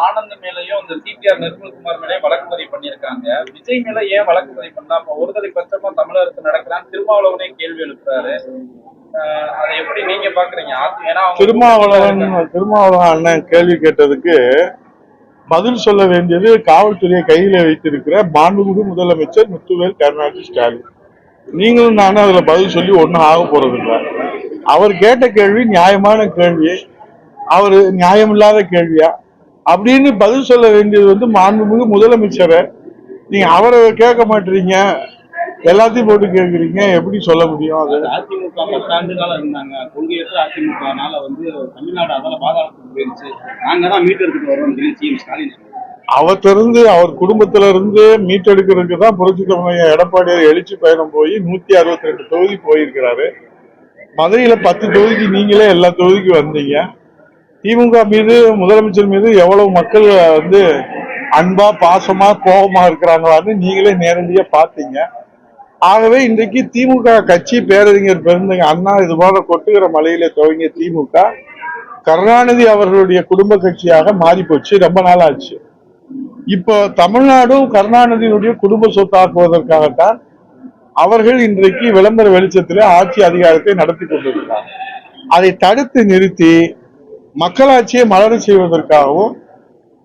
ஆனந்த் மேலையும் இந்த சிடிஆர் நிர்மல்குமார் மேலேயும் வழக்கு பதிவு பண்ணியிருக்காங்க. விஜய் மேல ஏன் வழக்கு பதிவு பண்ணா? அப்ப ஒருதலை பட்சமா தமிழகத்து நடக்கிறான் திருமாவளவனே கேள்வி எழுப்புறாரு. அதை எப்படி நீங்க பாக்குறீங்க? ஏன்னா திருமாவளவன் அண்ணன் கேள்வி கேட்டதுக்கு பதில் சொல்ல வேண்டியது காவல்துறையை கையில வைத்திருக்கிற மாண்புமிகு முதலமைச்சர் முத்துவேல் கருணாநிதி ஸ்டாலின். நீங்களும் நானும் அதுல பதில் சொல்லி ஒன்னும் ஆக போறது இல்லை. அவர் கேட்ட கேள்வி நியாயமான கேள்வி, அவரு நியாயமில்லாத கேள்வியா அப்படின்னு பதில் சொல்ல வேண்டியது மாண்புமிகு முதலமைச்சரை. நீங்க அவரை கேட்க மாட்டீங்க, எல்லாத்தையும் போட்டு கேட்கறீங்க, எப்படி சொல்ல முடியும்? அது அதிமுக 10 ஆண்டுகால இருந்தாங்க, கொள்கையற்ற அதிமுகனால தமிழ்நாடு அதெல்லாம் பாதாளத்துக்கு போயிருச்சு, நாங்க தான் மீட்டெடுத்துட்டு வரோம் சிஎம் ஸ்டாலின். அவற்றிருந்து அவர் குடும்பத்தில இருந்து மீட்டெடுக்கிறதுக்கு தான் புரட்சி தலைவர் எடப்பாடியார் எழுச்சி பயணம் போய் 162 தொகுதி போயிருக்கிறாரு. மதுரையில 10 தொகுதிக்கு நீங்களே எல்லா தொகுதிக்கு வந்தீங்க. திமுக மீது முதலமைச்சர் மீது எவ்வளவு மக்கள் அன்பா பாசமா கோபமா இருக்கிறாங்களான்னு நீங்களே நேரடியா பாத்தீங்க. ஆகவே இன்றைக்கு திமுக கட்சி பேரறிஞர் பெருந்தகை அண்ணா இது போல கொட்டுகிற மலையில துவங்கிய திமுக கருணாநிதி அவர்களுடைய குடும்ப கட்சியாக மாறி போச்சு. ரொம்ப நாள் ஆச்சு. இப்போ தமிழ்நாடும் கருணாநிதியினுடைய குடும்ப சொத்தாக்குவதற்காகத்தான் அவர்கள் இன்றைக்கு விளம்பர வெளிச்சத்தில் ஆட்சி அதிகாரத்தை நடத்தி கொண்டிருக்கிறார். அதை தடுத்து நிறுத்தி மக்களாட்சியை மலர செய்வதற்காகவும்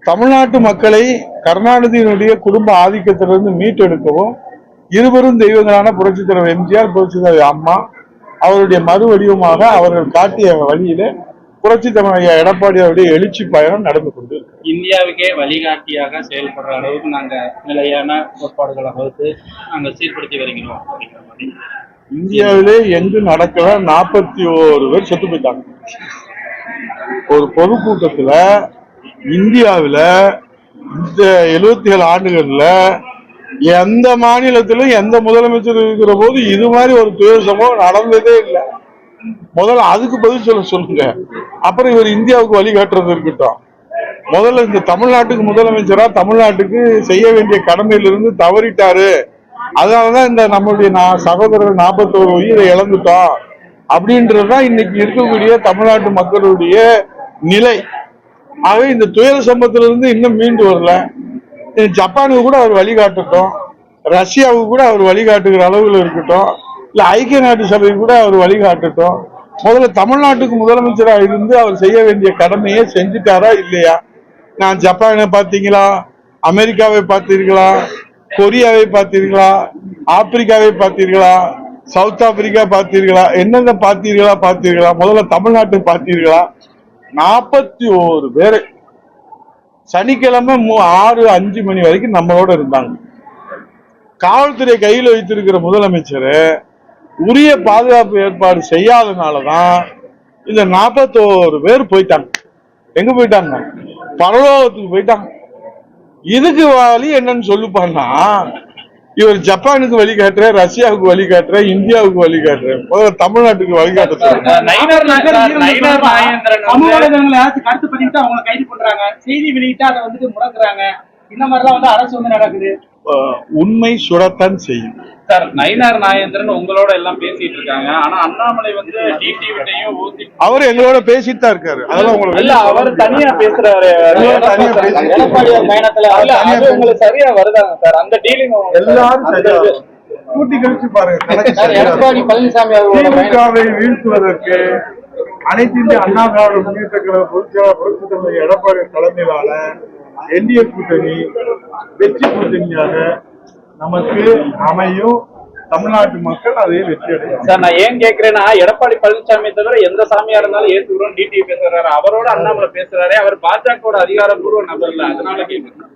தமிழ்நாட்டு மக்களை கருணாநிதியினுடைய குடும்ப ஆதிக்கத்திலிருந்து மீட்டெடுக்கவும் இருவரும் தெய்வங்களான புரட்சித் தலைவர் எம்ஜிஆர், புரட்சித் தலைவர் அம்மா அவருடைய மறு வடிவமாக அவர்கள் காட்டிய வழியிலே புரட்சித் தலைவர் எடப்பாடி அவருடைய எழுச்சி பயணம் நடந்து கொண்டு இருக்கு. இந்தியாவுக்கே வழிகாட்டியாக செயல்படுற அளவுக்கு நாங்க நிலையான கோட்பாடுகளை வகுத்து நாங்க சீர்படுத்தி வருகிறோம். இந்தியாவிலே எங்கு நடக்கல 41 பேர் செத்து போயிட்டாங்க. ஒரு பொதுக்கூட்டத்துல இந்தியாவில இந்த 77 ஆண்டுகள்ல எந்த மாநிலத்திலும் எந்த முதலமைச்சர் இருக்கிற போது இது மாதிரி ஒரு துயர சம்பவம் நடந்ததே இல்லை. முதல்ல அதுக்கு பதில் சொல்லுங்க. அப்புறம் இவர் இந்தியாவுக்கு வழிகாட்டுறது இருக்கட்டும். முதல்ல இந்த தமிழ்நாட்டுக்கு முதலமைச்சரா தமிழ்நாட்டுக்கு செய்ய வேண்டிய கடமையிலிருந்து தவறிட்டாரு, அதனாலதான் இந்த நம்மளுடைய சகோதரர்கள் 41 உயிரை இழந்துட்டோம் அப்படின்றதுதான் இன்னைக்கு இருக்கக்கூடிய தமிழ்நாட்டு மக்களுடைய நிலை. ஆகவே இந்த துயர சம்பவத்திலிருந்து இன்னும் மீண்டு வரல. ஜப்பானுக்கு கூட அவர் வழிகாட்டட்டும், ரஷ்யாவுக்கு கூட அவர் வழிகாட்டுகிற அளவுல இருக்கட்டும், இல்ல ஐக்கிய நாட்டு சபைக்கு கூட அவர் வழிகாட்டட்டும். முதல்ல தமிழ்நாட்டுக்கு முதலமைச்சராக இருந்து அவர் செய்ய வேண்டிய கடமையை செஞ்சுட்டாரா இல்லையா? நான் ஜப்பானை பார்த்தீங்களா, அமெரிக்காவை பார்த்தீர்களா, கொரியாவை பார்த்தீர்களா, ஆப்பிரிக்காவை பார்த்தீர்களா, சவுத் ஆப்பிரிக்கா பார்த்தீர்களா, என்னென்ன பார்த்தீர்களா? முதல்ல தமிழ்நாட்டை பார்த்தீர்களா? 41 பேரு சனிக்கிழமை 6-5 மணி வரைக்கும் நம்மளோட இருந்தாங்க. காவல்துறை கையில் வைத்திருக்கிற முதலமைச்சர் உரிய பாதுகாப்பு ஏற்பாடு செய்யாதனாலதான் இந்த 41 பேர் போயிட்டாங்க. எங்க போயிட்டாங்க? பரலோகத்துக்கு போயிட்டாங்க. இதுக்கு வழி என்னன்னு சொல்லுப்பான்னா, இவர் ஜப்பானுக்கு வழிகாட்டுற, ரஷ்யாவுக்கு வழிகாட்டுற, இந்தியாவுக்கு வழிகாட்டுற, முதல்ல தமிழ்நாட்டுக்கு வழிகாட்ட கருத்து பதிவிட்டு அவங்க கைது பண்றாங்க, செய்தி வெளியிட்டு அதை முடக்குறாங்க. இந்த மாதிரிலாம் அரசு நடக்குது. உண்மை சுடத்தான் செய்யும். சார், நயினார் நாகேந்திரன் உங்களோட எல்லாம் பேசிட்டு இருக்காங்க. ஆனா அண்ணாமலை டிடிவிட்டையும் அவர் எங்களோட பேசிட்டு தான் இருக்காரு. அதெல்லாம் உங்களுக்கு இல்ல, அவர் தனியா பேசுறாரு. பயணத்துல சரியா வருதாங்க சார் அந்த டீலிங்? எல்லாரும் கூட்டி கழிச்சு பாருங்க. எடப்பாடி பழனிசாமி திமுகவை வீழ்த்துவதற்கு அனைத்து இந்திய அண்ணா திராவிட முன்னேற்ற கழக புரட்சித் தலைவர் எடப்பாடி தலைமையிலான என்டிஏ கூட்டணி வெற்றி கூட்டணியாக நமக்கு அமையும். தமிழ்நாட்டு மக்கள் அதை வெற்றி அடையும். சார், நான் ஏன் கேட்கிறேன்னா, எடப்பாடி பழனிசாமி தவிர எந்த சாமியா இருந்தாலும் ஏற்றுக்கிறோம், டிடிவி பேசுறாரு, அவரோட அண்ணாமலை பேசுறாரு, அவர் பாஜக அதிகாரப்பூர்வ நபர் இல்ல, அதனால கேட்கிறேன்.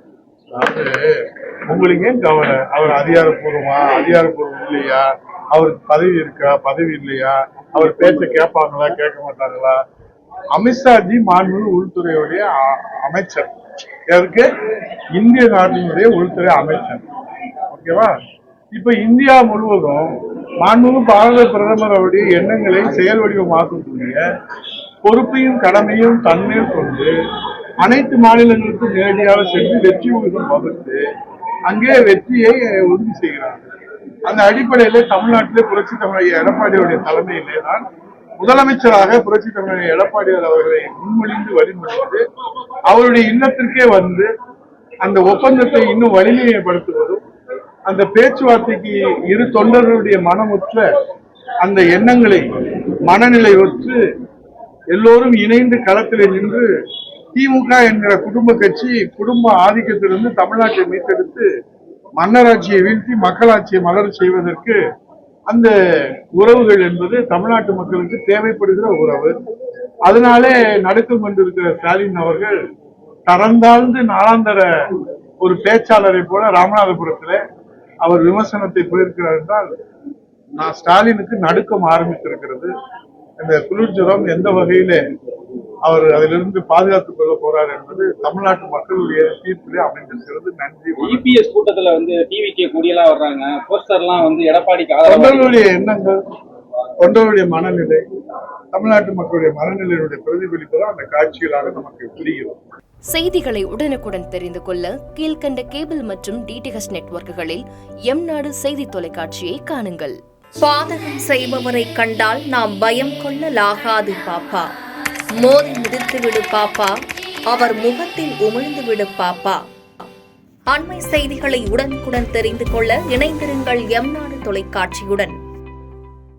உங்களுக்கு ஏன் கவலை? அவர் அதிகாரப்பூர்வம் இல்லையா? அவருக்கு பதவி இருக்கா, பதவி இல்லையா? அவர் பேச்ச கேட்பாங்களா, கேட்க மாட்டாங்களா? அமித்ஷாஜி மாண்புமிகு உள்துறையுடைய அமைச்சர், எதற்கு? இந்திய நாட்டினுடைய உள்துறை அமைச்சர். ஓகேவா? இப்ப இந்தியா முழுவதும் மாண்புமிகு பாரத பிரதமர் அவருடைய எண்ணங்களை செயல் வடிவமாக்கக்கூடிய பொறுப்பையும் கடமையும் தன்மேல் கொண்டு அனைத்து மாநிலங்களுக்கும் நேரடியாக சென்று வெற்றி உறுதியம் வகுத்து அங்கே வெற்றியை உறுதி செய்கிறார்கள். அந்த அடிப்படையிலே தமிழ்நாட்டிலே புரட்சி தமிழக எடப்பாடியுடைய தலைமையிலே தான் முதலமைச்சராக புரட்சி தலைவர் எடப்பாடியார் அவர்களை முன்மொழிந்து வழிமொழிந்து அவருடைய இல்லத்திற்கே வந்து அந்த ஒப்பந்தத்தை இன்னும் வலிமைப்படுத்துவதும், அந்த பேச்சுவார்த்தைக்கு இரு தொண்டர்களுடைய மனமுற்ற அந்த எண்ணங்களை மனநிலை ஒற்று எல்லோரும் இணைந்து களத்தில் நின்று திமுக என்கிற குடும்ப கட்சி குடும்ப ஆதிக்கத்திலிருந்து தமிழ்நாட்டை மீட்டெடுத்து மன்னராட்சியை வீழ்த்தி மக்களாட்சியை மலர செய்வதற்கு அந்த உறவுகள் என்பது தமிழ்நாட்டு மக்களுக்கு தேவைப்படுகிற உறவு. அதனாலே நடுக்கம் கொண்டிருக்கிற ஸ்டாலின் அவர்கள் தரந்தாழ்ந்து நாளாந்தர ஒரு பேச்சாளரை போல ராமநாதபுரத்தில் அவர் விமர்சனத்தை போயிருக்கிறார் என்றால் நான் ஸ்டாலினுக்கு நடுக்கம் ஆரம்பித்திருக்கிறது. இந்த குளிர்ஜுரம் எந்த வகையிலே அவர் அதிலிருந்து பாதுகாத்துக் கொள்ள போறார் என்பது தமிழ்நாட்டு மக்களுடைய தீர்ப்பிலே அமைந்திருக்கிறது. நன்றி. இபிஎஸ் கூட்டத்துல டிவிக்கு கூடியெல்லாம் வர்றாங்க, போஸ்டர்லாம் எடப்பாடிக்கு தொண்டர்களுடைய எண்ணங்கள், தொண்டர்களுடைய மனநிலை, தமிழ்நாட்டு மக்களுடைய மனநிலையுடைய பிரதிபலிப்பு தான் அந்த காட்சிகளாக நமக்கு புரிகிறது. செய்திகளை உடனுக்குடன் தெரிந்து கொள்ள கீழ்கண்ட கேபிள் மற்றும் டிடிஹெச் நெட்வொர்க்குகளில் எம்நாடு செய்தி தொலைக்காட்சியை காணுங்கள். பாதகம் செய்பவரை கண்டால் நாம் பயம் கொள்ளலாகாது பாப்பா. மோதி மிதித்து விடு பாப்பா, அவர் முகத்தில் உமிழ்ந்து விடு பாப்பா. அண்மை செய்திகளை உடனுக்குடன் தெரிந்து கொள்ள இணைந்திருங்கள் எம்நாடு தொலைக்காட்சியுடன்.